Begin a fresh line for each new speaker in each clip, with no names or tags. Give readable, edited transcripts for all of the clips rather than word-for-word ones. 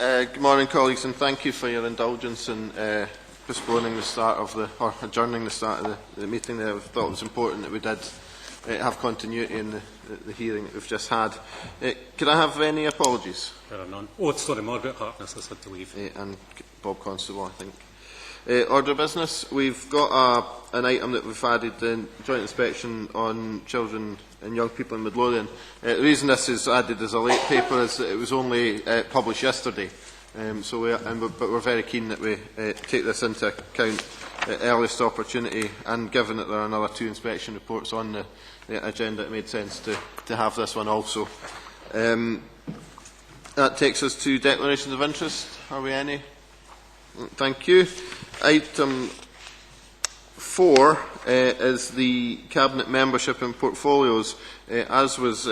Good morning, colleagues, and thank you for your indulgence in postponing the start of or adjourning the start of the meeting there. I thought it was important that we did have continuity in the hearing that we've just had. Could I have any apologies?
There are none. Oh, sorry, Margaret Harkness has had to leave.
And Bob Constable, I think. Order of business. We've got an item that we've added in joint inspection on children and young people in Midlothian. The reason this is added as a late paper is that it was only published yesterday. But we're very keen that we take this into account at earliest opportunity, and given that there are another 2 inspection reports on the agenda, it made sense to have this one also. That takes us to declarations of interest. Are we any? Thank you. Item 4 is the Cabinet membership and portfolios. As was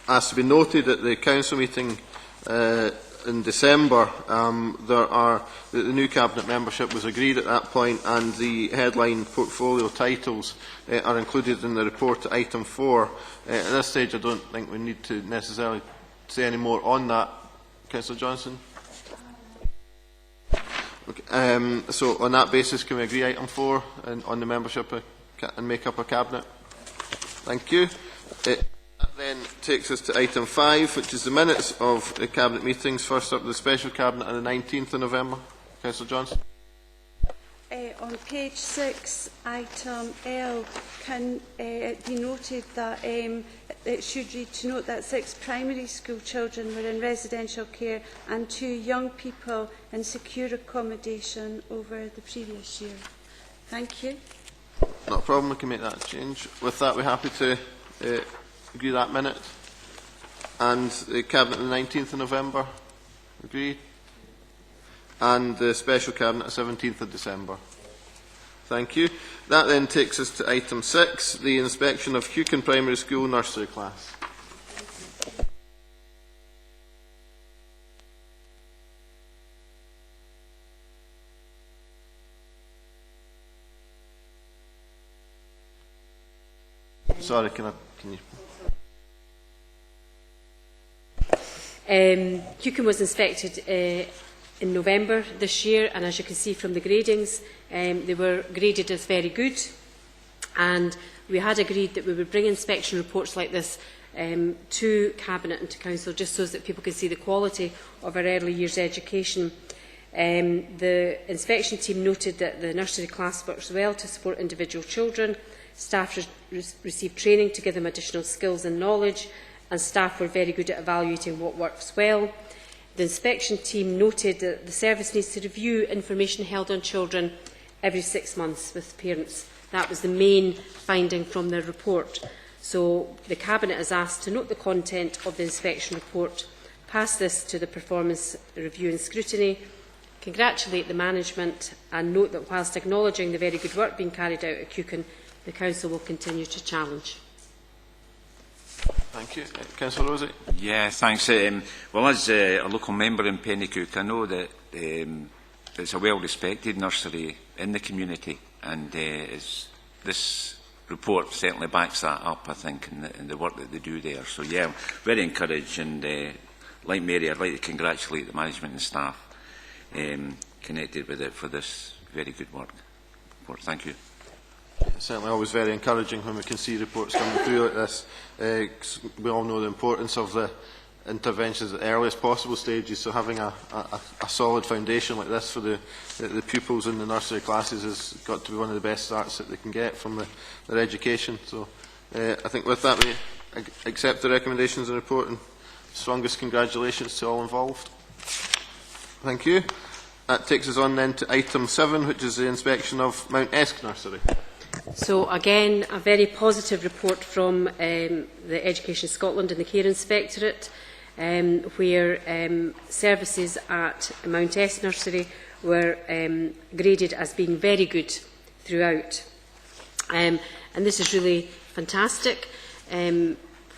asked to be noted at the Council meeting in December, the new Cabinet membership was agreed at that point, and the headline portfolio titles are included in the report at item 4. At this stage, I don't think we need to necessarily say any more on that. Councillor Johnson? Okay, so on that basis, can we agree item 4 on the membership and make up a cabinet? Thank you. That then takes us to item 5, which is the minutes of the cabinet meetings. First up, the special cabinet on the 19th of November. Councillor Johnson.
On page 6, item L, can it be noted that it should read to note that 6 primary school children were in residential care and 2 young people in secure accommodation over the previous year. Thank you.
Not a problem, we can make that change. With that, we're happy to agree that minute. And the cabinet on the 19th of November, agreed. And the special cabinet on 17th of December. Thank you. That then takes us to item 6, the inspection of Hukin Primary School nursery class. Sorry, can you?
Hukin was inspected in November this year, and as you can see from the gradings, they were graded as very good, and we had agreed that we would bring inspection reports like this to Cabinet and to Council, just so that people can see the quality of our early years education. The inspection team noted that the nursery class works well to support individual children, staff received training to give them additional skills and knowledge, and staff were very good at evaluating what works well. The inspection team noted that the service needs to review information held on children every 6 months with parents. That was the main finding from their report. So the Cabinet is asked to note the content of the inspection report, pass this to the performance review and scrutiny, congratulate the management, and note that whilst acknowledging the very good work being carried out at Hukin, the Council will continue to challenge.
Thank you. Councillor Rosie.
Yeah, thanks. Well, as a local member in Pennycook, I know that it's a well-respected nursery in the community, and this report certainly backs that up, I think, in the work that they do there. So, yeah, very encouraged, and like Mary, I'd like to congratulate the management and staff connected with it for this very good work. Thank you.
It's certainly always very encouraging when we can see reports coming through like this. We all know the importance of the interventions at the earliest possible stages, so having a solid foundation like this for the pupils in the nursery classes has got to be one of the best starts that they can get from their education. So I think with that we accept the recommendations in the report, and strongest congratulations to all involved. Thank you. That takes us on then to item 7, which is the inspection of Mount Esk Nursery.
So again, a very positive report from the Education Scotland and the Care Inspectorate, where services at Mount Esk Nursery were graded as being very good throughout. And this is really fantastic.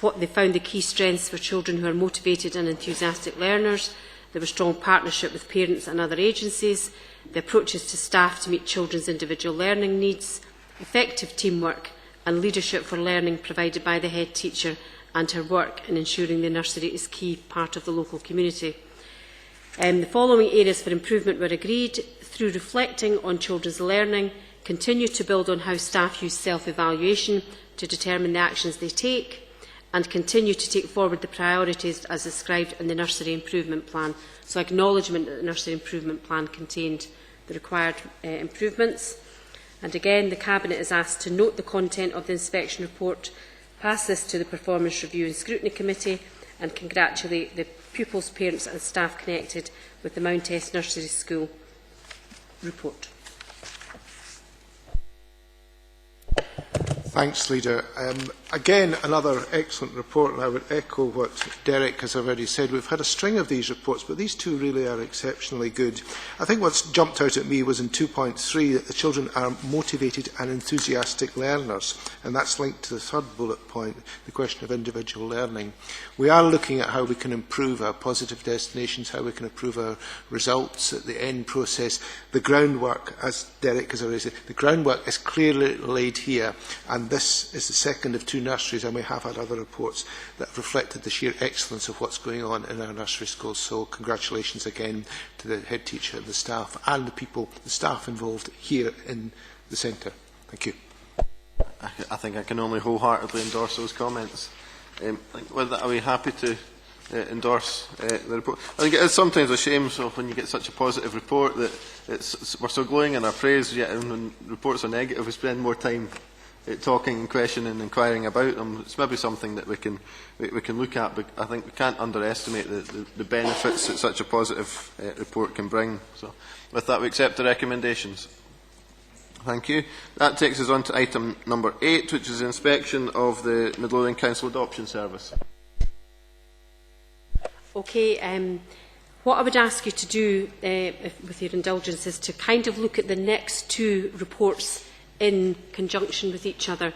What they found the key strengths were children who are motivated and enthusiastic learners. There was strong partnership with parents and other agencies, the approaches to staff to meet children's individual learning needs, effective teamwork and leadership for learning provided by the head teacher and her work in ensuring the nursery is a key part of the local community. The following areas for improvement were agreed: through reflecting on children's learning, continue to build on how staff use self-evaluation to determine the actions they take, and continue to take forward the priorities as described in the Nursery Improvement Plan. So acknowledgement that the Nursery Improvement Plan contained the required improvements. And again, the Cabinet is asked to note the content of the inspection report, pass this to the Performance Review and Scrutiny Committee, and congratulate the pupils, parents and staff connected with the Mount Est Nursery School report.
Thanks, Leader. Again, another excellent report, and I would echo what Derek has already said. We've had a string of these reports, but these two really are exceptionally good. I think what's jumped out at me was in 2.3 that the children are motivated and enthusiastic learners, and that's linked to the third bullet point, the question of individual learning. We are looking at how we can improve our positive destinations, how we can improve our results at the end process. The groundwork, as Derek has already said, the groundwork is clearly laid here, and this is the second of two nurseries, and we have had other reports that have reflected the sheer excellence of what's going on in our nursery schools. So congratulations again to the head teacher, the staff and the people, the staff involved here in the centre. Thank you.
I think I can only wholeheartedly endorse those comments. With that, are we happy to endorse the report? I think it is sometimes a shame when you get such a positive report that we're so glowing in our praise, yet when reports are negative we spend more time talking, questioning and inquiring about them. It's maybe something that we can look at, but I think we can't underestimate the benefits that such a positive report can bring. So with that, we accept the recommendations. Thank you. That takes us on to item number 8, which is the inspection of the Midlothian Council Adoption Service.
Okay, what I would ask you to do, with your indulgence, is to kind of look at the next two reports in conjunction with each other.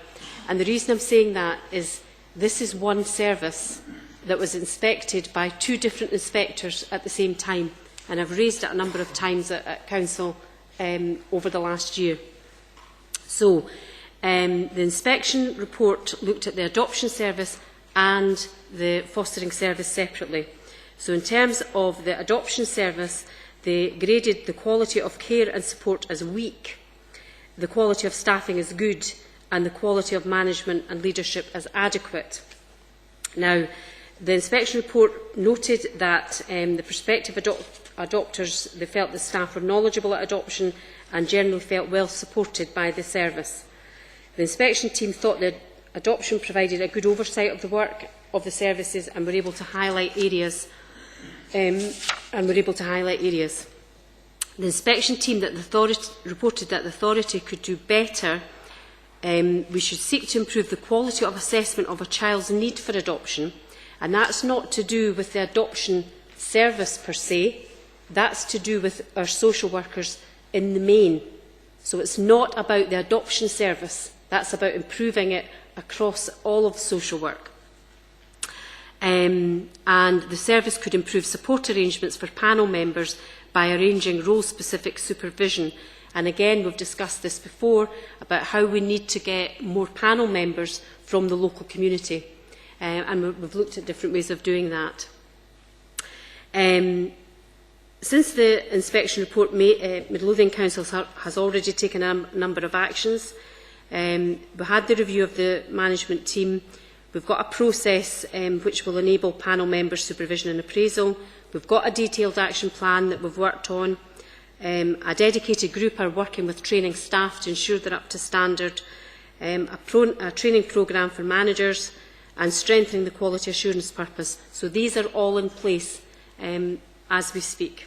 And the reason I'm saying that is this is one service that was inspected by two different inspectors at the same time. And I've raised it a number of times at Council over the last year. So the inspection report looked at the adoption service and the fostering service separately. So in terms of the adoption service, they graded the quality of care and support as weak, the quality of staffing as good, and the quality of management and leadership as adequate. Now, the inspection report noted that the prospective adopters, they felt the staff were knowledgeable at adoption and generally felt well supported by the service. The inspection team thought that adoption provided a good oversight of the work of the services and were able to highlight areas. The inspection team that the authority reported that the authority could do better. We should seek to improve the quality of assessment of a child's need for adoption, and that's not to do with the adoption service per se, that's to do with our social workers in the main. So it's not about the adoption service, that's about improving it across all of social work. And the service could improve support arrangements for panel members by arranging role-specific supervision. And again, we've discussed this before about how we need to get more panel members from the local community. And we've looked at different ways of doing that. Since the inspection report, Midlothian Council has already taken a number of actions. We had the review of the management team. We've got a process which will enable panel member supervision and appraisal. We've got a detailed action plan that we've worked on. A dedicated group are working with training staff to ensure they're up to standard. A training programme for managers and strengthening the quality assurance purpose. So these are all in place as we speak.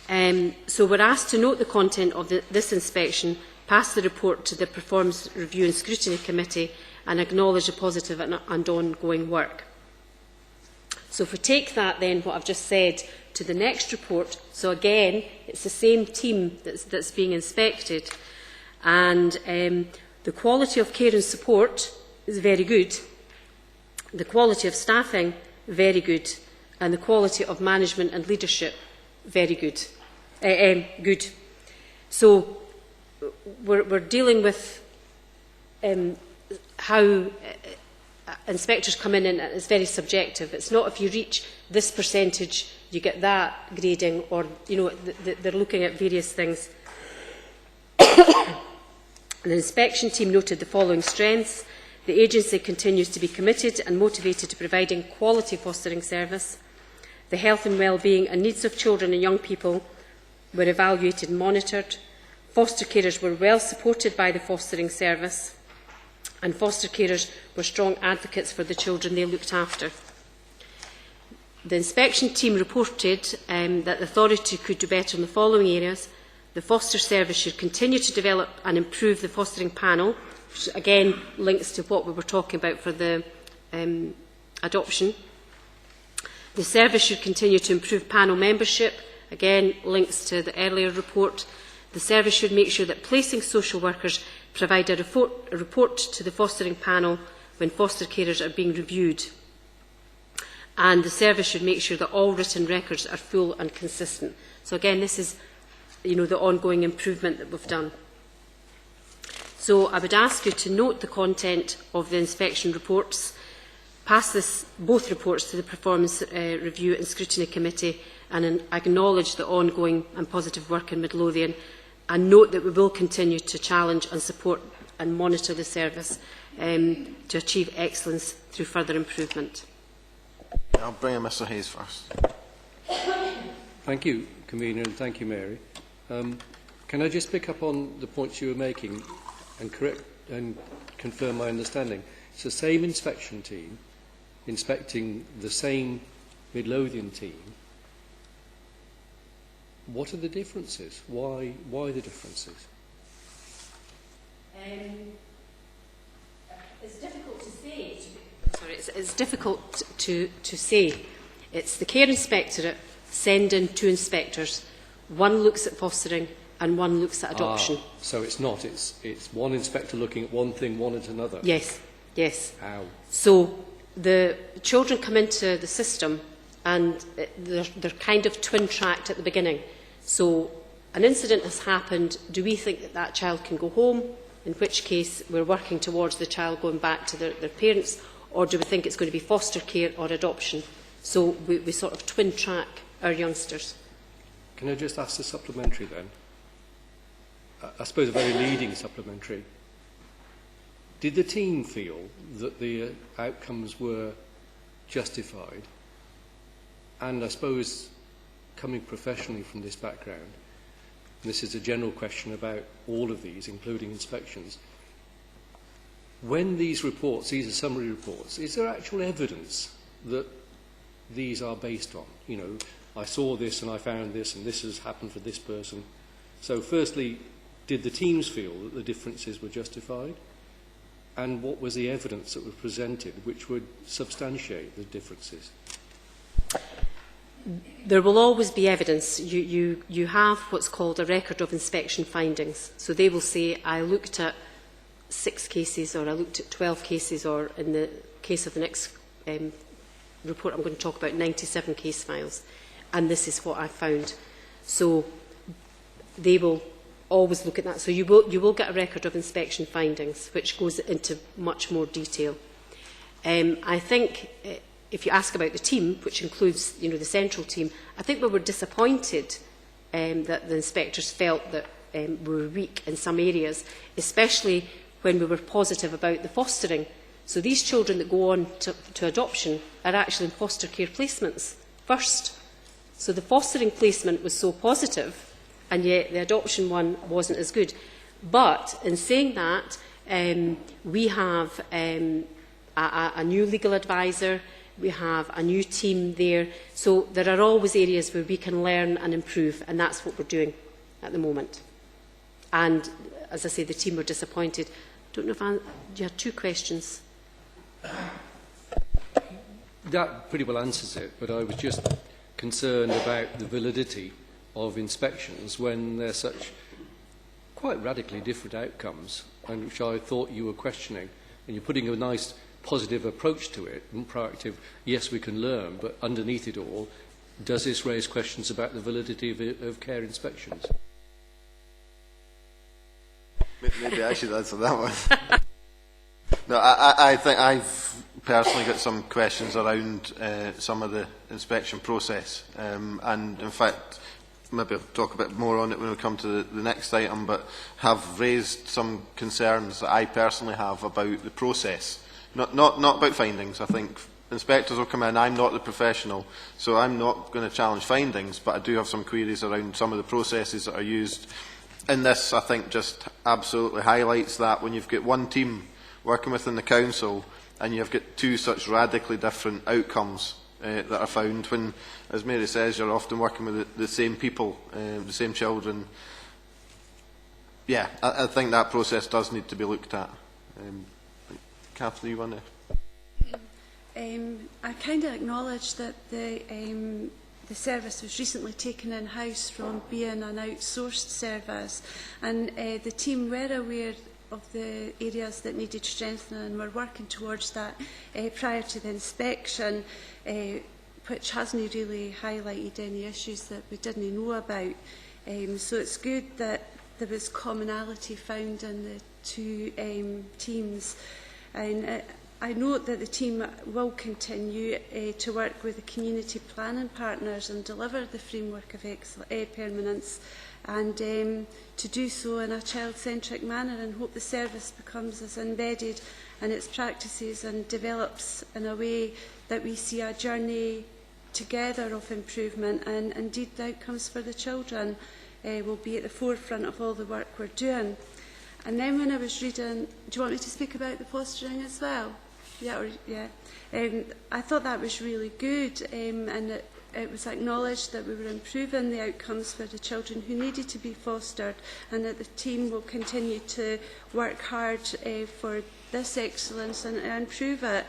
So we're asked to note the content of this inspection, pass the report to the Performance Review and Scrutiny Committee and acknowledge the positive and ongoing work. So if we take that then, what I've just said, to the next report, so again, it's the same team that's being inspected, and the quality of care and support is very good, the quality of staffing, very good, and the quality of management and leadership, very good. Good. So we're dealing with how inspectors come in and it's very subjective. It's not if you reach this percentage, you get that grading, or, you know, they're looking at various things. The inspection team noted the following strengths. The agency continues to be committed and motivated to providing quality fostering service. The health and well-being and needs of children and young people were evaluated and monitored. Foster carers were well supported by the fostering service, and foster carers were strong advocates for the children they looked after. The inspection team reported that the authority could do better in the following areas. The foster service should continue to develop and improve the fostering panel, which again links to what we were talking about for the adoption. The service should continue to improve panel membership, again links to the earlier report. The service should make sure that placing social workers provide a report to the fostering panel when foster carers are being reviewed. And the service should make sure that all written records are full and consistent. So again, this is, you know, the ongoing improvement that we've done. So I would ask you to note the content of the inspection reports, pass both reports to the Performance Review and Scrutiny Committee, and acknowledge the ongoing and positive work in Midlothian, and note that we will continue to challenge and support and monitor the service to achieve excellence through further improvement.
I'll bring in Mr Hayes first.
Thank you, Convener, and thank you, Mary. Can I just pick up on the points you were making and correct and confirm my understanding? It's the same inspection team inspecting the same Midlothian team. What are the differences? Why the differences?
It's difficult to say. It's difficult to say. It's the Care Inspectorate sending two inspectors. One looks at fostering and one looks at adoption.
So it's not. It's one inspector looking at one thing, one at another.
Yes, yes.
How?
So the children come into the system and they're kind of twin-tracked at the beginning. So an incident has happened. Do we think that that child can go home? In which case we're working towards the child going back to their parents, or do we think it's going to be foster care or adoption? So we sort of twin-track our youngsters.
Can I just ask a supplementary then? I suppose a very leading supplementary. Did the team feel that the outcomes were justified? And I suppose, coming professionally from this background, and this is a general question about all of these, including inspections, when these reports, these are summary reports, is there actual evidence that these are based on? You know, I saw this and I found this and this has happened for this person. So firstly, did the teams feel that the differences were justified? And what was the evidence that was presented which would substantiate the differences?
There will always be evidence. You have what's called a record of inspection findings. So they will say, I looked at 6 cases, or I looked at 12 cases, or in the case of the next report, I'm going to talk about 97 case files, and this is what I found. So they will always look at that. So you will get a record of inspection findings, which goes into much more detail. I think if you ask about the team, which includes, you know, the central team, I think we were disappointed that the inspectors felt that we were weak in some areas, especially when we were positive about the fostering. So these children that go on to adoption are actually in foster care placements first. So the fostering placement was so positive, and yet the adoption one wasn't as good. But in saying that, we have a new legal advisor, we have a new team there. So there are always areas where we can learn and improve, and that's what we're doing at the moment. And as I say, the team were disappointed. Don't know if you had 2 questions.
That pretty well answers it, but I was just concerned about the validity of inspections when they're such quite radically different outcomes, and which I thought you were questioning. And you're putting a nice positive approach to it, and proactive, yes, we can learn, but underneath it all, does this raise questions about the validity of care inspections? Maybe
I should answer that one. No, I think I've personally got some questions around some of the inspection process, and in fact, maybe I'll talk a bit more on it when we come to the next item, but have raised some concerns that I personally have about the process. Not about findings. I think inspectors will come in. I'm not the professional, so I'm not going to challenge findings, but I do have some queries around some of the processes that are used. And this, I think, just absolutely highlights that when you've got one team working within the council and you've got two such radically different outcomes that are found, when, as Mary says, you're often working with the same people, the same children. Yeah, I think that process does need to be looked at. Catherine, you want to?
I kind of acknowledge that the service was recently taken in-house from being an outsourced service, and the team were aware of the areas that needed strengthening and were working towards that prior to the inspection, which hasn't really highlighted any issues that we didn't know about. So it's good that there was commonality found in the two teams. And I note that the team will continue to work with the community planning partners and deliver the framework of permanence, and to do so in a child-centric manner, and hope the service becomes as embedded in its practices and develops in a way that we see a journey together of improvement, and indeed the outcomes for the children will be at the forefront of all the work we're doing. And then when I was reading, do you want me to speak about the fostering as well? Yeah. I thought that was really good, and it was acknowledged that we were improving the outcomes for the children who needed to be fostered, and that the team will continue to work hard for this excellence and improve it.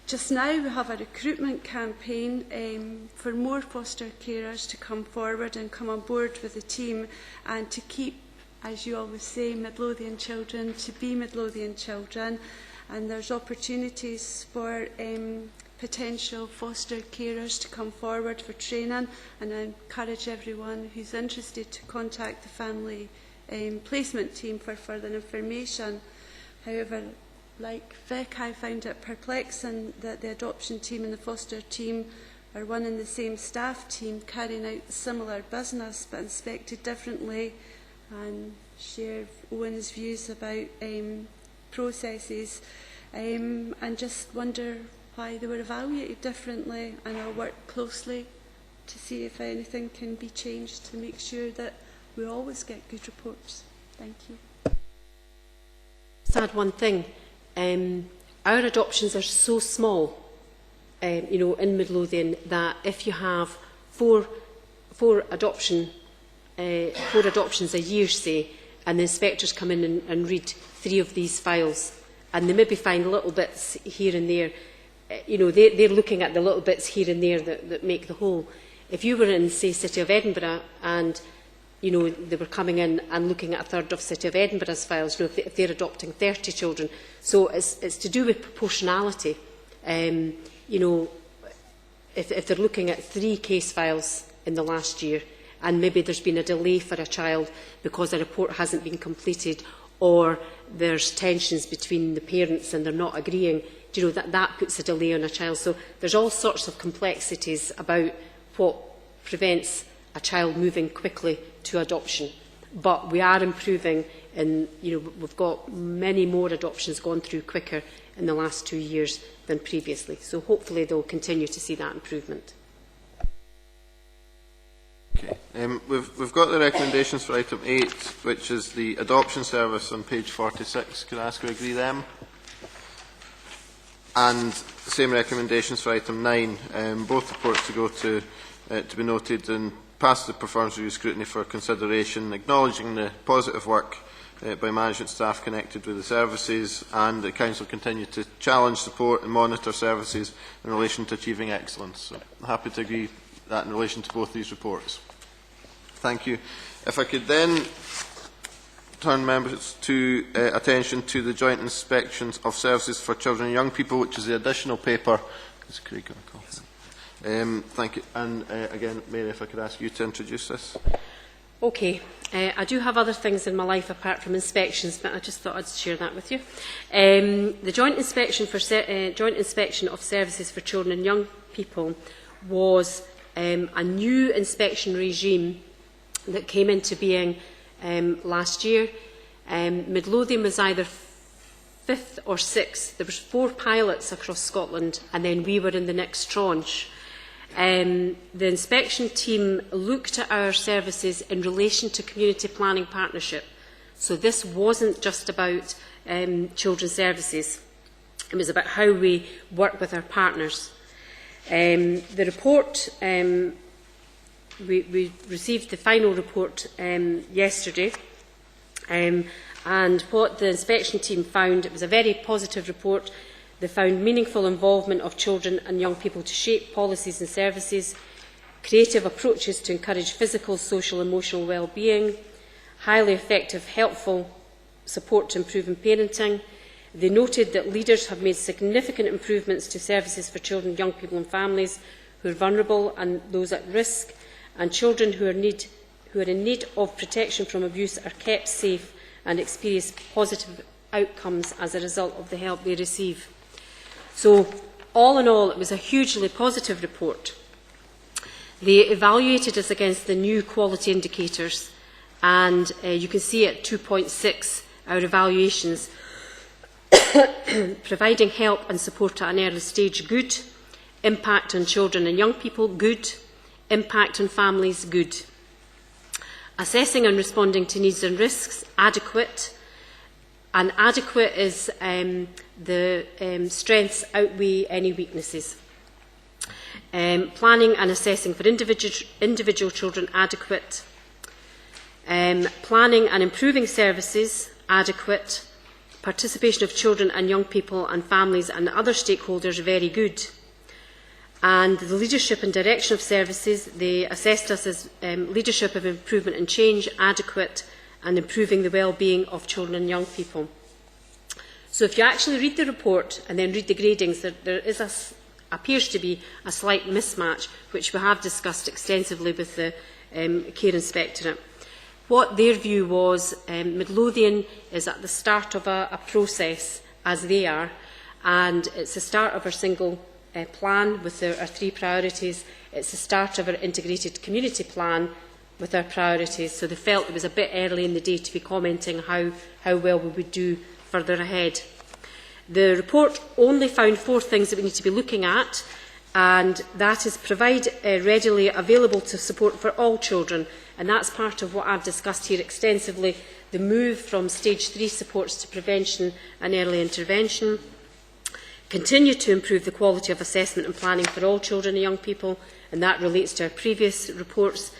Just now we have a recruitment campaign for more foster carers to come forward and come on board with the team, and to keep, as you always say, Midlothian children to be Midlothian children. And there's opportunities for potential foster carers to come forward for training, and I encourage everyone who's interested to contact the family placement team for further information. However, like Vic, I found it perplexing that the adoption team and the foster team are one and the same staff team carrying out similar business but inspected differently, and share Owen's views about processes, and just wonder why they were evaluated differently, and I'll work closely to see if anything can be changed to make sure that we always get good reports. Thank you.
Just add one thing. Our adoptions are so small, in Midlothian, that if you have four adoptions a year, say, and the inspectors come in and read 3 of these files, and they maybe find little bits here and there, they're looking at the little bits here and there that make the whole. If you were in, say, City of Edinburgh, and they were coming in and looking at a third of City of Edinburgh's files, if they're adopting 30 children. So it's to do with proportionality. If they're looking at 3 case files in the last year, and maybe there's been a delay for a child because a report hasn't been completed, or there's tensions between the parents and they're not agreeing, that puts a delay on a child. So there's all sorts of complexities about what prevents a child moving quickly to adoption. But we are improving, and we've got many more adoptions gone through quicker in the last 2 years than previously. So hopefully they'll continue to see that improvement.
Okay. We've got the recommendations for item 8, which is the adoption service on page 46. Could I ask you to agree them? And the same recommendations for item 9. Both reports to go to be noted and pass the performance review scrutiny for consideration, acknowledging the positive work by management staff connected with the services, and the Council continue to challenge, support and monitor services in relation to achieving excellence. So I'm happy to agree that in relation to both these reports. Thank you. If I could then turn members to attention to the joint inspections of services for children and young people, which is the additional paper. Is Craig going to call? Thank you. And again, Mary, if I could ask you to introduce this.
Okay. I do have other things in my life apart from inspections, but I just thought I'd share that with you. The Joint Inspection of Services for Children and Young People was a new inspection regime that came into being last year. Midlothian was either 5th or 6th. There were 4 pilots across Scotland, and then we were in the next tranche. The inspection team looked at our services in relation to community planning partnership. So this wasn't just about children's services. It was about how we work with our partners. The report, we received the final report yesterday, and what the inspection team found, it was a very positive report. They found meaningful involvement of children and young people to shape policies and services, creative approaches to encourage physical, social and emotional well-being, highly effective, helpful support to improving parenting. They noted that leaders have made significant improvements to services for children, young people and families who are vulnerable and those at risk, and children who are in need of protection from abuse are kept safe and experience positive outcomes as a result of the help they receive. So, all in all, it was a hugely positive report. They evaluated us against the new quality indicators, and you can see at 2.6 our evaluations. Providing help and support at an early stage, good. Impact on children and young people, good. Impact on families, good. Assessing and responding to needs and risks, adequate. And adequate is the strengths outweigh any weaknesses. Planning and assessing for individual children, adequate. Planning and improving services, adequate. Participation of children and young people and families and other stakeholders, very good. And the leadership and direction of services, they assessed us as leadership of improvement and change, adequate, and improving the well-being of children and young people. So if you actually read the report and then read the gradings, there appears to be a slight mismatch, which we have discussed extensively with the Care Inspectorate. What their view was, Midlothian is at the start of a process, as they are, and it's the start of our single plan with our 3 priorities. It's the start of our integrated community plan with our priorities, so they felt it was a bit early in the day to be commenting how well we would do further ahead. The report only found 4 things that we need to be looking at, and that is provide readily available to support for all children, and that's part of what I've discussed here extensively, the move from stage 3 supports to prevention and early intervention. Continue to improve the quality of assessment and planning for all children and young people, and that relates to our previous reports.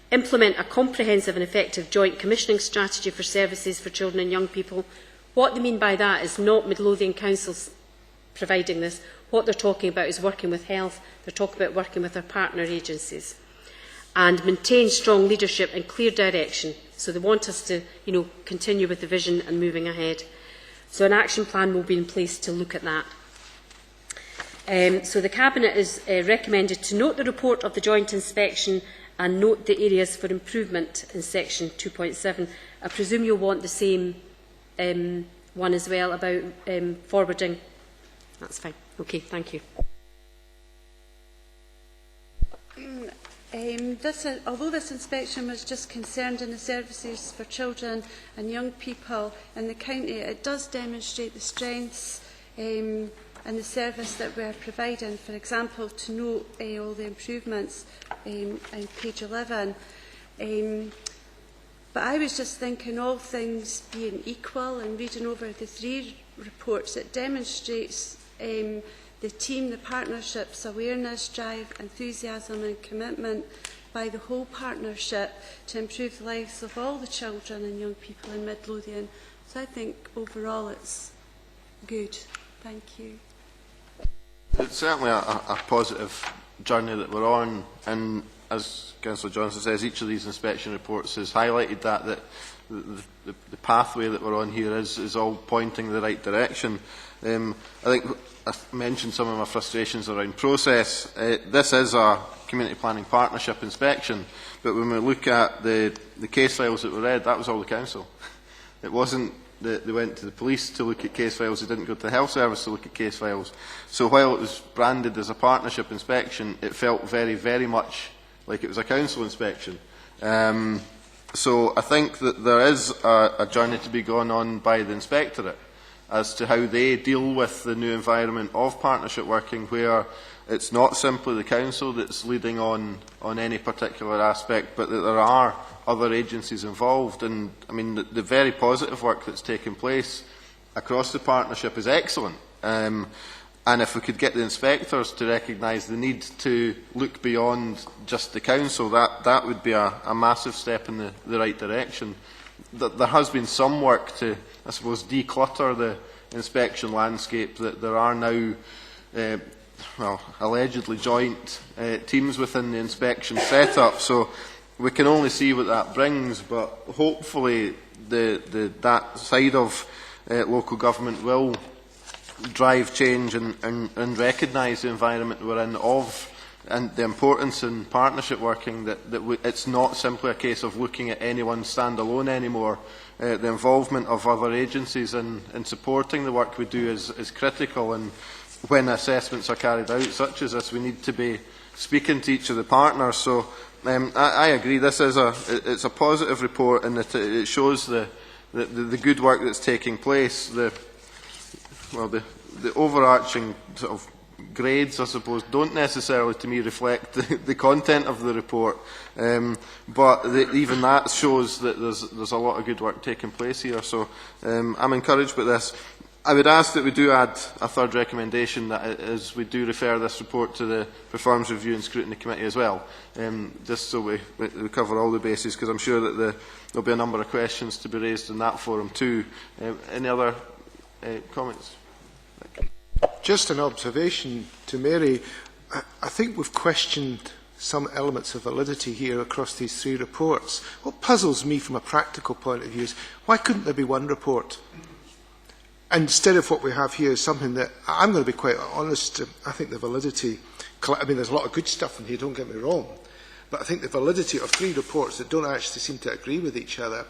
Implement a comprehensive and effective joint commissioning strategy for services for children and young people. What they mean by that is not Midlothian Councils providing this. What they're talking about is working with health. They're talking about working with our partner agencies. And maintain strong leadership and clear direction. So they want us to, continue with the vision and moving ahead. So an action plan will be in place to look at that. So the Cabinet is recommended to note the report of the joint inspection and note the areas for improvement in section 2.7. I presume you'll want the same one as well about forwarding. That's fine. Okay, thank you.
Although this inspection was just concerned in the services for children and young people in the county, it does demonstrate the strengths and the service that we are providing. For example, to note all the improvements on page 11. But I was just thinking, all things being equal, and reading over the 3 reports, it demonstrates the team, the partnerships, awareness, drive, enthusiasm and commitment by the whole partnership to improve the lives of all the children and young people in Midlothian. So I think overall it's good. Thank you.
It's certainly a positive journey that we're on, and as Councillor Johnson says, each of these inspection reports has highlighted that the pathway that we're on here is all pointing in the right direction. I think I mentioned some of my frustrations around process. This is a community planning partnership inspection. But when we look at the case files that were read, that was all the council. It wasn't that they went to the police to look at case files, they didn't go to the health service to look at case files. So while it was branded as a partnership inspection, it felt very, very much like it was a council inspection. So I think that there is a journey to be gone on by the Inspectorate as to how they deal with the new environment of partnership working, where it's not simply the council that's leading on any particular aspect, but that there are other agencies involved. And I mean, the very positive work that's taken place across the partnership is excellent. And if we could get the inspectors to recognise the need to look beyond just the council, that would be a massive step in the right direction. There has been some work to, I suppose, declutter the inspection landscape, that there are now allegedly joint teams within the inspection setup, so we can only see what that brings, but hopefully that side of local government will drive change and recognise the environment we're in and the importance in partnership working, that it's not simply a case of looking at anyone standalone anymore. The involvement of other agencies in supporting the work we do is critical, and when assessments are carried out, such as this, we need to be speaking to each of the partners. So I agree, this is it's a positive report, and it shows the good work that's taking place. The overarching sort of grades, I suppose, don't necessarily, to me, reflect the content of the report, but even that shows that there's a lot of good work taking place here. So I'm encouraged by this. I would ask that we do add a third recommendation, that is, we do refer this report to the Performance Review and Scrutiny Committee as well, just so we cover all the bases, because I'm sure that there'll be a number of questions to be raised in that forum too. Any other comments?
Just an observation to Mary. I think we've questioned some elements of validity here across these three reports. What puzzles me from a practical point of view is, why couldn't there be one report? And instead of what we have here is something that, I'm going to be quite honest, I think the validity, I mean, there's a lot of good stuff in here, don't get me wrong, but I think the validity of three reports that don't actually seem to agree with each other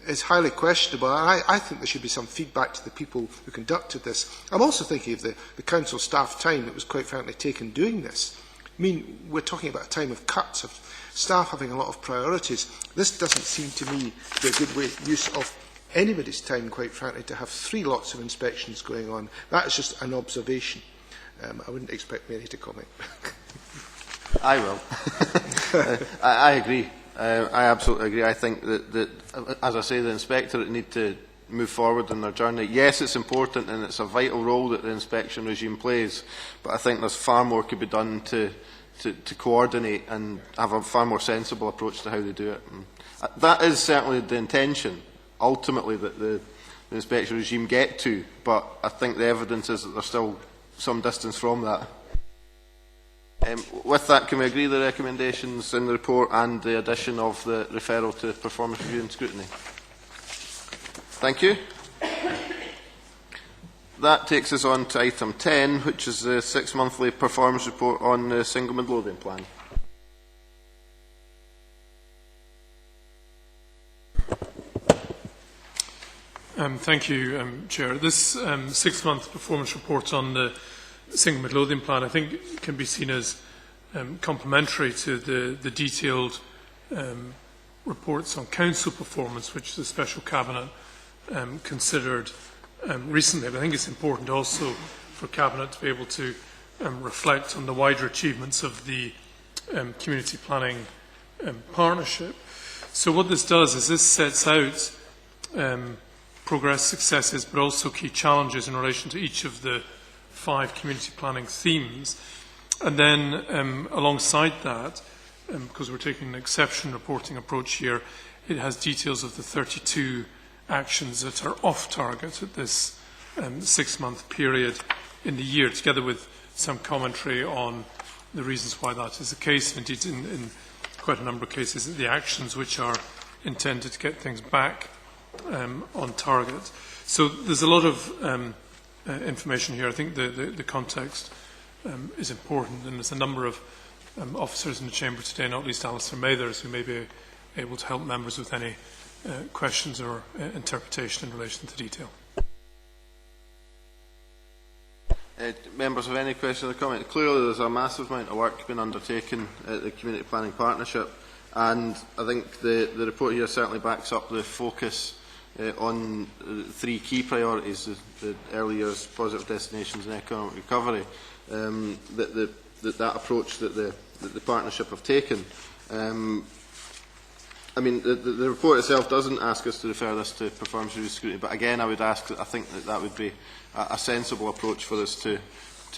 is highly questionable. And I think there should be some feedback to the people who conducted this. I'm also thinking of the council staff time that was quite frankly taken doing this. I mean, we're talking about a time of cuts, of staff having a lot of priorities. This doesn't seem to me to be a good use of anybody's time, quite frankly, to have three lots of inspections going on. That is just an observation. I wouldn't expect Mary to comment.
I will. I agree. I absolutely agree. I think that, as I say, the Inspectorate need to move forward in their journey. Yes, it's important and it's a vital role that the inspection regime plays, but I think there's far more could be done to coordinate and have a far more sensible approach to how they do it. And that is certainly the intention, ultimately, that the inspection regime get to, but I think the evidence is that there's still some distance from that. With that, can we agree the recommendations in the report and the addition of the referral to performance review and scrutiny? Thank you. That takes us on to item 10, which is the 6-monthly performance report on the Single Midlothian Plan.
Thank you, Chair. This 6-month performance report on the Single Midlothian Plan, I think, can be seen as complementary to the detailed reports on council performance, which the Special Cabinet considered recently. But I think it's important also for Cabinet to be able to reflect on the wider achievements of the community planning partnership. So what this does is this sets out progress, successes, but also key challenges in relation to each of the 5 community planning themes. And then alongside that, because we're taking an exception reporting approach here, it has details of the 32 actions that are off target at this 6-month period in the year, together with some commentary on the reasons why that is the case. Indeed, in quite a number of cases, the actions which are intended to get things back on target. So there's a lot of information here. I think the context is important, and there's a number of officers in the Chamber today, not least Alistair Mathers, who may be able to help members with any questions or interpretation in relation to detail.
Members have any questions or comments? Clearly there's a massive amount of work being undertaken at the Community Planning Partnership, and I think the report here certainly backs up the focus on three key priorities: the early years, positive destinations and economic recovery. That approach that the partnership have taken. I mean, the report itself doesn't ask us to refer this to performance review scrutiny, but again, I would ask that I think that would be a sensible approach for us to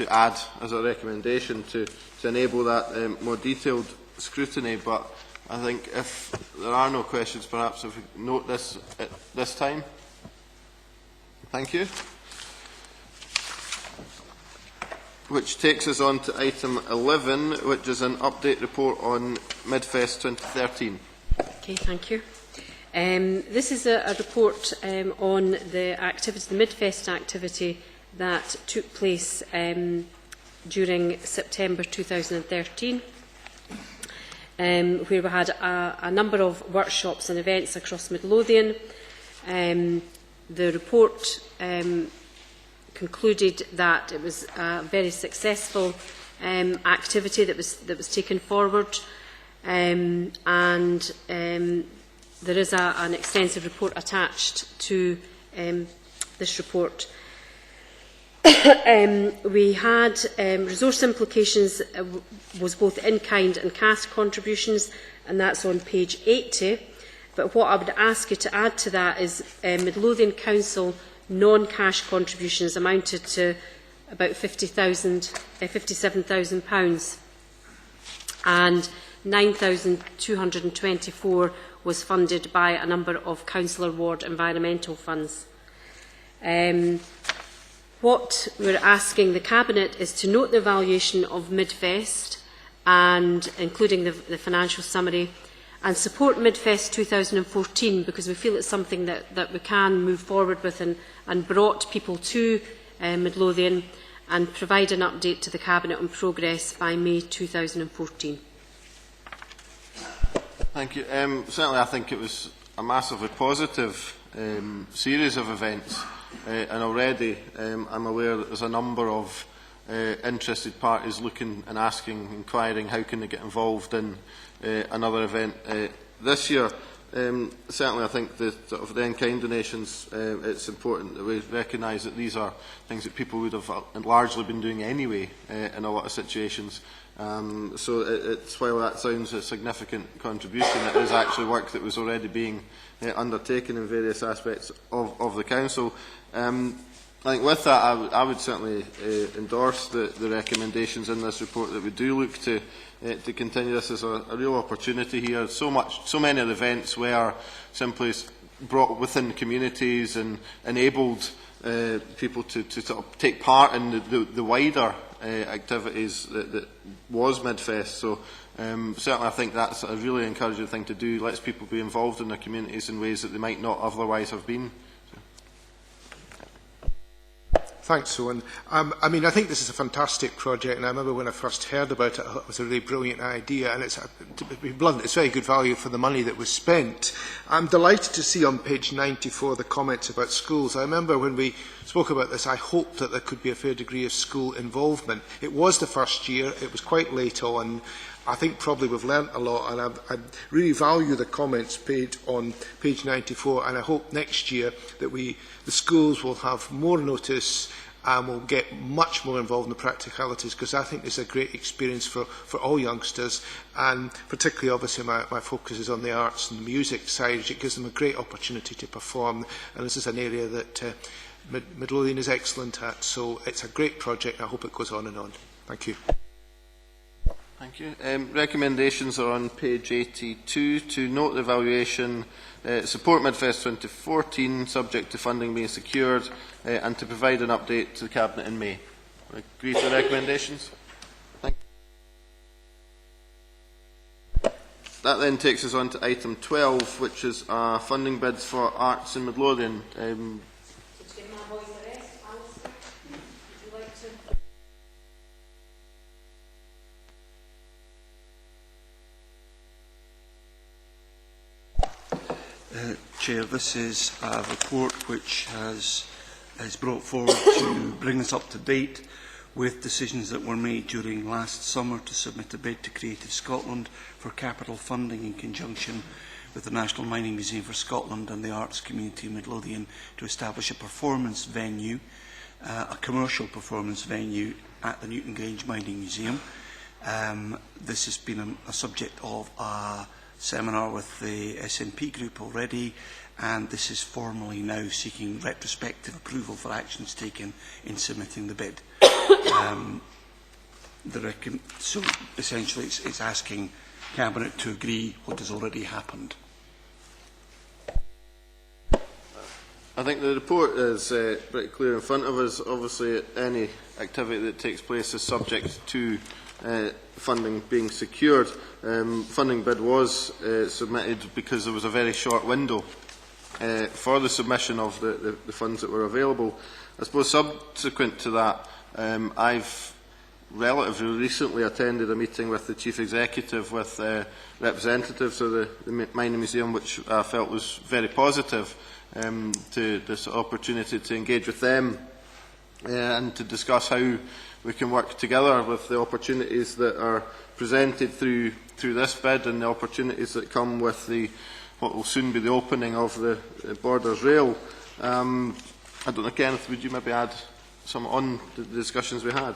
add as a recommendation to enable that more detailed scrutiny. But I think if there are no questions, perhaps if we note this at this time. Thank you. Which takes us on to item 11, which is an update report on Midfest 2013.
Okay, thank you. This is a report on the activity, the Midfest activity that took place during September 2013, where we had a number of workshops and events across Midlothian. The report concluded that it was a very successful activity that was taken forward, and there is an extensive report attached to this report. We had resource implications, was both in-kind and cash contributions, and that's on page 80. But what I would ask you to add to that is Midlothian Council non-cash contributions amounted to about £57,000, and 9,224 was funded by a number of councillor ward environmental funds. What we're asking the Cabinet is to note the evaluation of Midfest, and including the financial summary, and support Midfest 2014, because we feel it's something that we can move forward with and brought people to Midlothian, and provide an update to the Cabinet on progress by May 2014.
Thank you. Certainly I think it was a massively positive series of events, and already I'm aware that there's a number of interested parties looking and asking, inquiring how can they get involved in another event this year. Certainly I think that sort of the in-kind donations, it's important that we recognise that these are things that people would have largely been doing anyway in a lot of situations. So it's, while that sounds a significant contribution, it is actually work that was already being undertaken in various aspects of the Council. I think with that I would certainly endorse the recommendations in this report that we do look to continue this as a real opportunity here. So many of the events were simply brought within communities and enabled people to sort of take part in the wider activities that was Midfest. So certainly I think that's a really encouraging thing to do. Lets people be involved in their communities in ways that they might not otherwise have been.
Thanks, Owen. I mean, I think this is a fantastic project, and I remember when I first heard about it, I thought it was a really brilliant idea, and it's, to be blunt, it's very good value for the money that was spent. I'm delighted to see on page 94 the comments about schools. I remember when we spoke about this, I hoped that there could be a fair degree of school involvement. It was the first year, it was quite late on. I think probably we've learnt a lot, and I really value the comments paid on page 94, and I hope next year that the schools will have more notice and will get much more involved in the practicalities, because I think it's a great experience for all youngsters, and particularly obviously my focus is on the arts and the music side, which it gives them a great opportunity to perform, and this is an area that Midlothian is excellent at, so it's a great project, and I hope it goes on and on. Thank you.
Thank you. Recommendations are on page 82 to note the evaluation, support Midfest 2014, subject to funding being secured, and to provide an update to the Cabinet in May. Agree to the recommendations? Thank you. That then takes us on to item 12, which is funding bids for arts in Midlothian.
Chair, this is a report which is brought forward to bring us up to date with decisions that were made during last summer to submit a bid to Creative Scotland for capital funding in conjunction with the National Mining Museum for Scotland and the Arts Community in Midlothian to establish a performance venue, a commercial performance venue at the Newton Grange Mining Museum. This has been a subject of a seminar with the SNP group already, and this is formally now seeking retrospective approval for actions taken in submitting the bid. So essentially it's asking Cabinet to agree what has already happened.
I think the report is pretty clear in front of us. Obviously, any activity that takes place is subject to funding being secured. Funding bid was submitted because there was a very short window for the submission of the funds that were available. I suppose subsequent to that, I've relatively recently attended a meeting with the Chief Executive with representatives of the Mining Museum, which I felt was very positive, to this opportunity to engage with them and to discuss how we can work together with the opportunities that are presented through this bid and the opportunities that come with what will soon be the opening of the Borders Rail. I don't know, Kenneth, would you maybe add some on the discussions we had?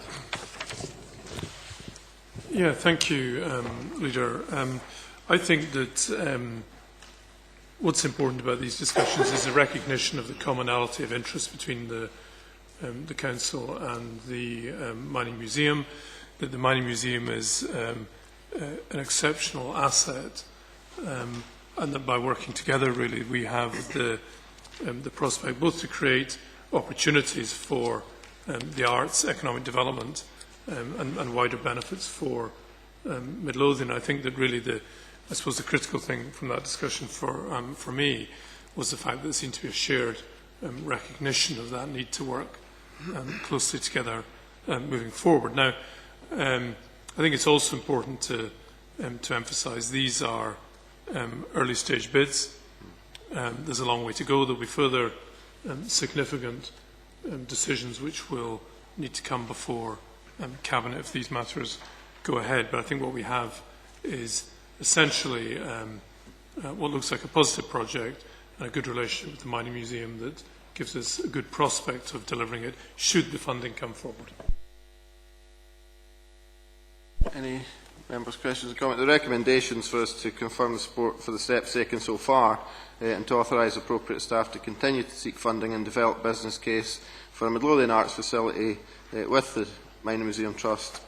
Yeah, thank you, Leader. I think that what's important about these discussions is the recognition of the commonality of interest between the Council and the Mining Museum, that the Mining Museum is an exceptional asset, and that by working together, really, we have the prospect both to create opportunities for the arts, economic development, and wider benefits for Midlothian. I think that really I suppose the critical thing from that discussion for me was the fact that there seemed to be a shared recognition of that need to work closely together moving forward. Now, I think it's also important to emphasise these are early stage bids. There's a long way to go. There will be further significant decisions which will need to come before Cabinet if these matters go ahead. But I think what we have is essentially what looks like a positive project and a good relationship with the Mining Museum that gives us a good prospect of delivering it should the funding come forward.
Any members' questions or comments? The recommendations for us to confirm the support for the steps taken so far and to authorise appropriate staff to continue to seek funding and develop business case for a Midlothian arts facility with the Mining Museum Trust,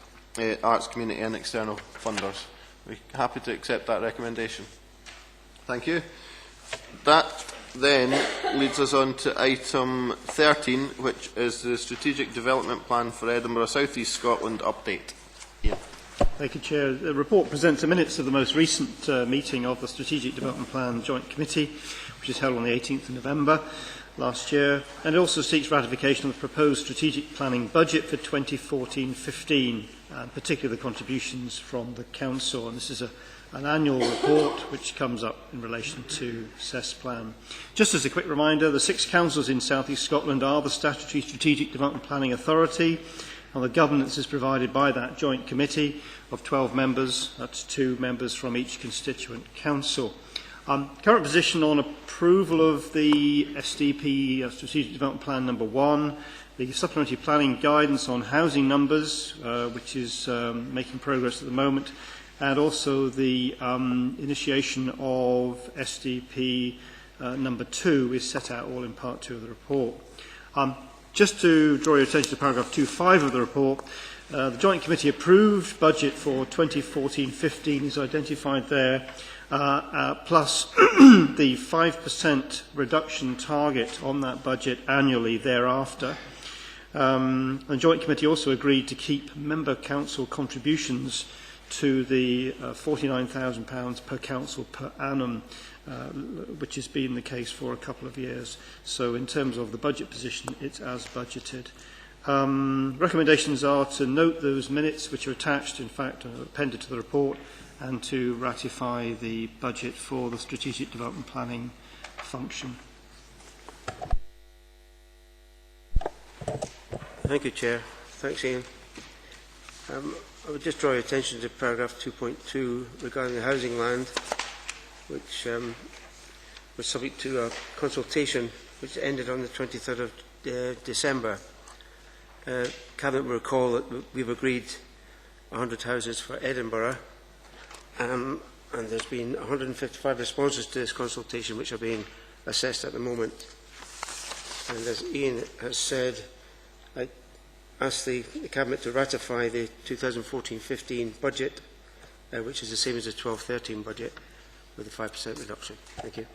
arts community and external funders. We're happy to accept that recommendation. Thank you. That then leads us on to item 13, which is the Strategic Development Plan for Edinburgh South East Scotland update. Ian.
Thank you, Chair. The report presents the minutes of the most recent meeting of the Strategic Development Plan Joint Committee, which was held on the 18th of November last year, and it also seeks ratification of the proposed strategic planning budget for 2014-15, and particularly the contributions from the Council. And this is an annual report which comes up in relation to CES Plan. Just as a quick reminder, the 6 councils in South East Scotland are the statutory Strategic Development Planning Authority, and the governance is provided by that joint committee of 12 members. That's 2 members from each constituent council. Current position on approval of the SDP Strategic Development Plan number 1, the supplementary planning guidance on housing numbers, which is making progress at the moment, and also the initiation of SDP number 2 is set out all in part 2 of the report. Just to draw your attention to paragraph 2.5 of the report, the Joint Committee approved budget for 2014-15 is identified there, plus the 5% reduction target on that budget annually thereafter. The Joint Committee also agreed to keep member council contributions to the £49,000 per council per annum, which has been the case for a couple of years. So in terms of the budget position, it's as budgeted. Recommendations are to note those minutes which are attached, in fact, appended to the report, and to ratify the budget for the Strategic Development Planning function.
Thank you, Chair. Thanks, Ian. I would just draw your attention to paragraph 2.2 regarding the housing land, which was subject to a consultation which ended on the 23rd of December. Cabinet will recall that we've agreed 100 houses for Edinburgh, and there's been 155 responses to this consultation which are being assessed at the moment. And as Ian has said, I ask the Cabinet to ratify the 2014-15 budget, which is the same as the 12-13 budget, with a 5% reduction. Thank you.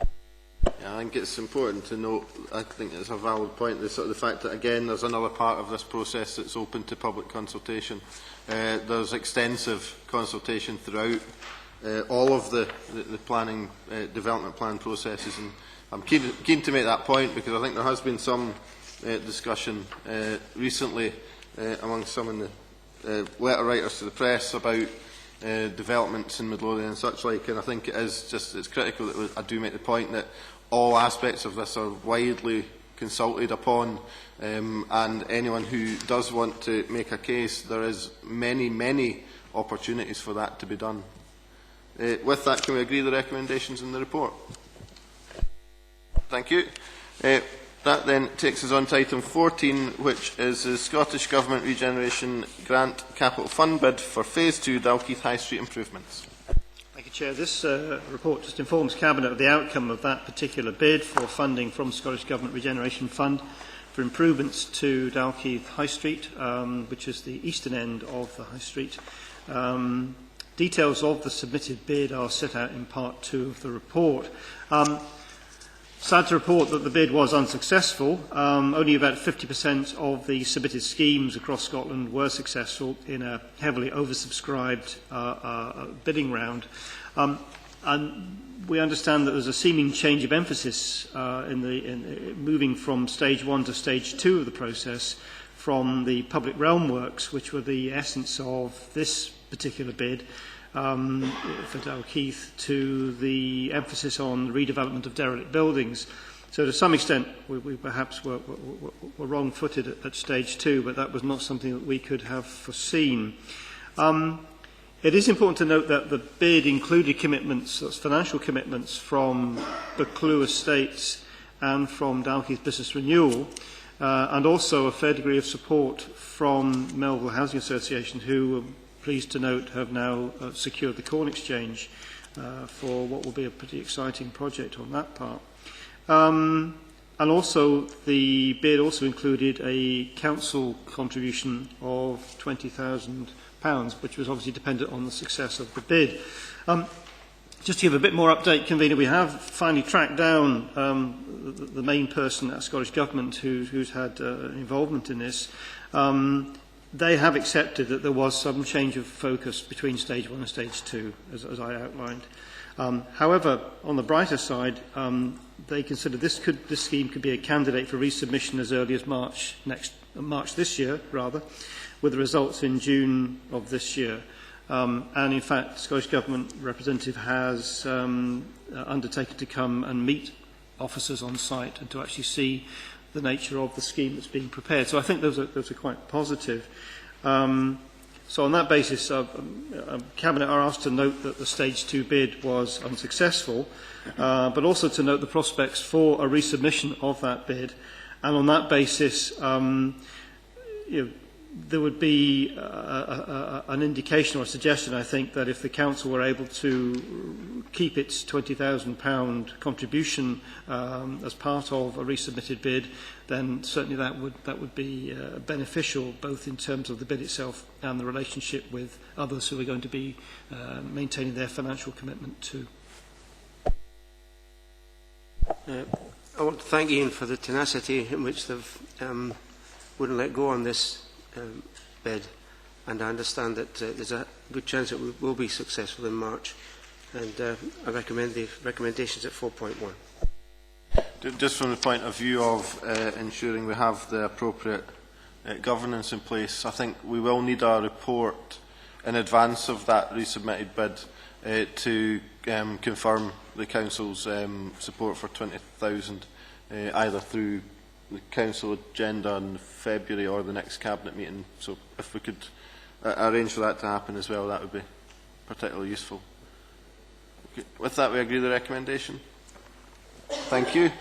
Yeah, I think it's important to note, I think it's a valid point, the fact that, again, there's another part of this process that's open to public consultation. There's extensive consultation throughout all of the planning, development plan processes, and I'm keen to make that point because I think there has been some discussion recently among some of the letter writers to the press about developments in Midlothian and such like, and I think it's critical that I do make the point that all aspects of this are widely consulted upon, and anyone who does want to make a case, there is many opportunities for that to be done. With that, can we agree the recommendations in the report? Thank you. That then takes us on to item 14, which is the Scottish Government Regeneration Grant Capital Fund bid for Phase 2 Dalkeith High Street improvements.
Thank you, Chair. This report just informs Cabinet of the outcome of that particular bid for funding from Scottish Government Regeneration Fund for improvements to Dalkeith High Street, which is the eastern end of the High Street. Details of the submitted bid are set out in Part 2 of the report. Sad to report that the bid was unsuccessful. Only about 50% of the submitted schemes across Scotland were successful in a heavily oversubscribed bidding round. And we understand that there's a seeming change of emphasis in moving from stage 1 to stage 2 of the process, from the public realm works, which were the essence of this particular bid, for Dalkeith, to the emphasis on redevelopment of derelict buildings. So to some extent we perhaps were wrong-footed at stage 2, but that was not something that we could have foreseen. It is important to note that the bid included commitments, financial commitments, from Buccleuch Estates and from Dalkeith Business Renewal, and also a fair degree of support from Melville Housing Association, who, pleased to note, have now secured the Corn Exchange for what will be a pretty exciting project on that part. And also, the bid also included a council contribution of £20,000, which was obviously dependent on the success of the bid. Just to give a bit more update, Convener, we have finally tracked down the main person at Scottish Government who's had involvement in this. They have accepted that there was some change of focus between stage 1 and stage 2, as I outlined. However, on the brighter side, they consider this scheme could be a candidate for resubmission as early as March this year, with the results in June of this year. And in fact, the Scottish Government representative has undertaken to come and meet officers on site and to actually see the nature of the scheme that's being prepared. So I think those are quite positive. So on that basis, Cabinet are asked to note that the Stage 2 bid was unsuccessful, but also to note the prospects for a resubmission of that bid. And on that basis, there would be an indication or a suggestion, I think, that if the Council were able to keep its £20,000 contribution as part of a resubmitted bid, then certainly that would be beneficial, both in terms of the bid itself and the relationship with others who are going to be maintaining their financial commitment too.
I want to thank Ian for the tenacity in which they've wouldn't let go on this bid, and I understand that there's a good chance that we will be successful in March, and I recommend the recommendations at 4.1.
Just from the point of view of ensuring we have the appropriate governance in place, I think we will need a report in advance of that resubmitted bid to confirm the Council's support for 20,000, either through the Council agenda in February or the next Cabinet meeting. So if we could arrange for that to happen as well, that would be particularly useful. Okay. With that, we agree with the recommendation. Thank you.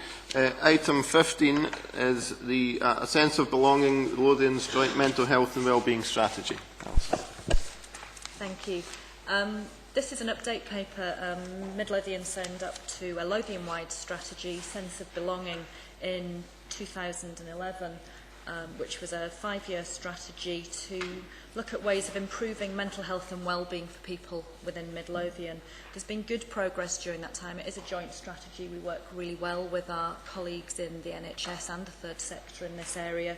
Item 15 is the A Sense of Belonging, Lothian's Joint Mental Health and Wellbeing Strategy. Alison.
Thank you. This is an update paper Mid Lothian signed up to a Lothian-wide strategy, Sense of Belonging, in 2011, which was a 5-year strategy to look at ways of improving mental health and well-being for people within Mid Lothian. There's been good progress during that time. It is a joint strategy. We work really well with our colleagues in the NHS and the third sector in this area.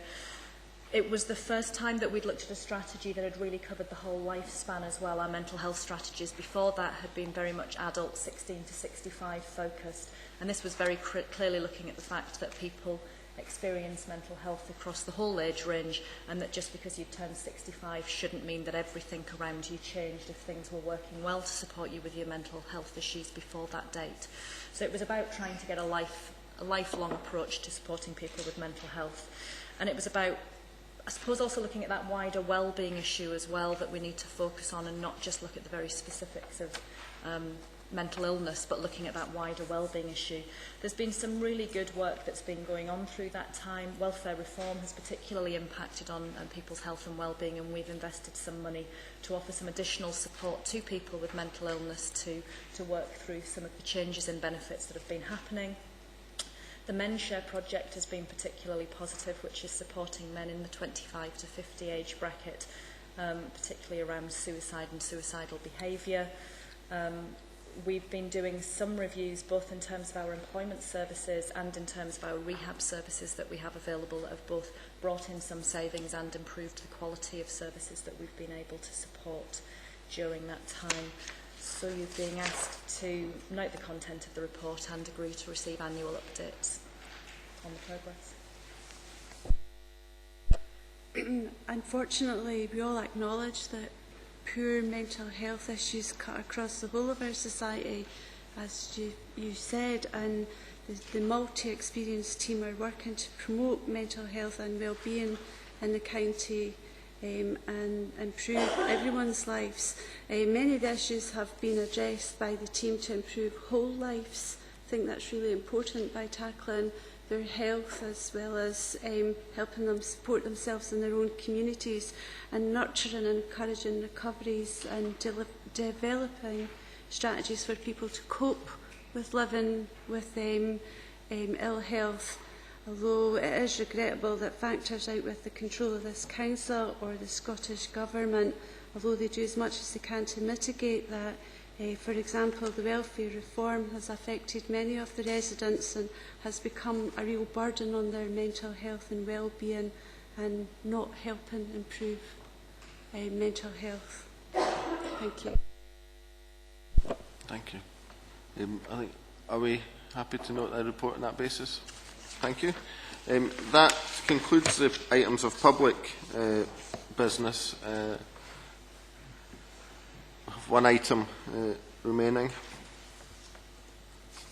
It was the first time that we'd looked at a strategy that had really covered the whole lifespan as well. Our mental health strategies before that had been very much adult, 16 to 65 focused, and this was very clearly looking at the fact that people experience mental health across the whole age range, and that just because you've turned 65 shouldn't mean that everything around you changed if things were working well to support you with your mental health issues before that date. So it was about trying to get a lifelong approach to supporting people with mental health, and it was about, I suppose, also looking at that wider well-being issue as well that we need to focus on, and not just look at the very specifics of mental illness, but looking at that wider well-being issue. There's been some really good work that's been going on through that time. Welfare reform has particularly impacted on people's health and well-being, and we've invested some money to offer some additional support to people with mental illness to work through some of the changes in benefits that have been happening. The Men Share project has been particularly positive, which is supporting men in the 25 to 50 age bracket, particularly around suicide and suicidal behaviour. We've been doing some reviews both in terms of our employment services and in terms of our rehab services that we have available that have both brought in some savings and improved the quality of services that we've been able to support during that time. So you're being asked to note the content of the report and agree to receive annual updates on the progress.
Unfortunately, we all acknowledge that poor mental health issues cut across the whole of our society, as you said, and the multi-experience team are working to promote mental health and well-being in the county and improve everyone's lives. Many of the issues have been addressed by the team to improve whole lives. I think that's really important by tackling their health as well as helping them support themselves in their own communities, and nurturing and encouraging recoveries and developing strategies for people to cope with living with ill health. Although it is regrettable that factors out with the control of this council or the Scottish Government, although they do as much as they can to mitigate that. For example, the welfare reform has affected many of the residents and has become a real burden on their mental health and well-being, and not helping improve mental health. Thank you.
Thank you. I think, are we happy to note that report on that basis? Thank you. That concludes the items of public business. One item remaining.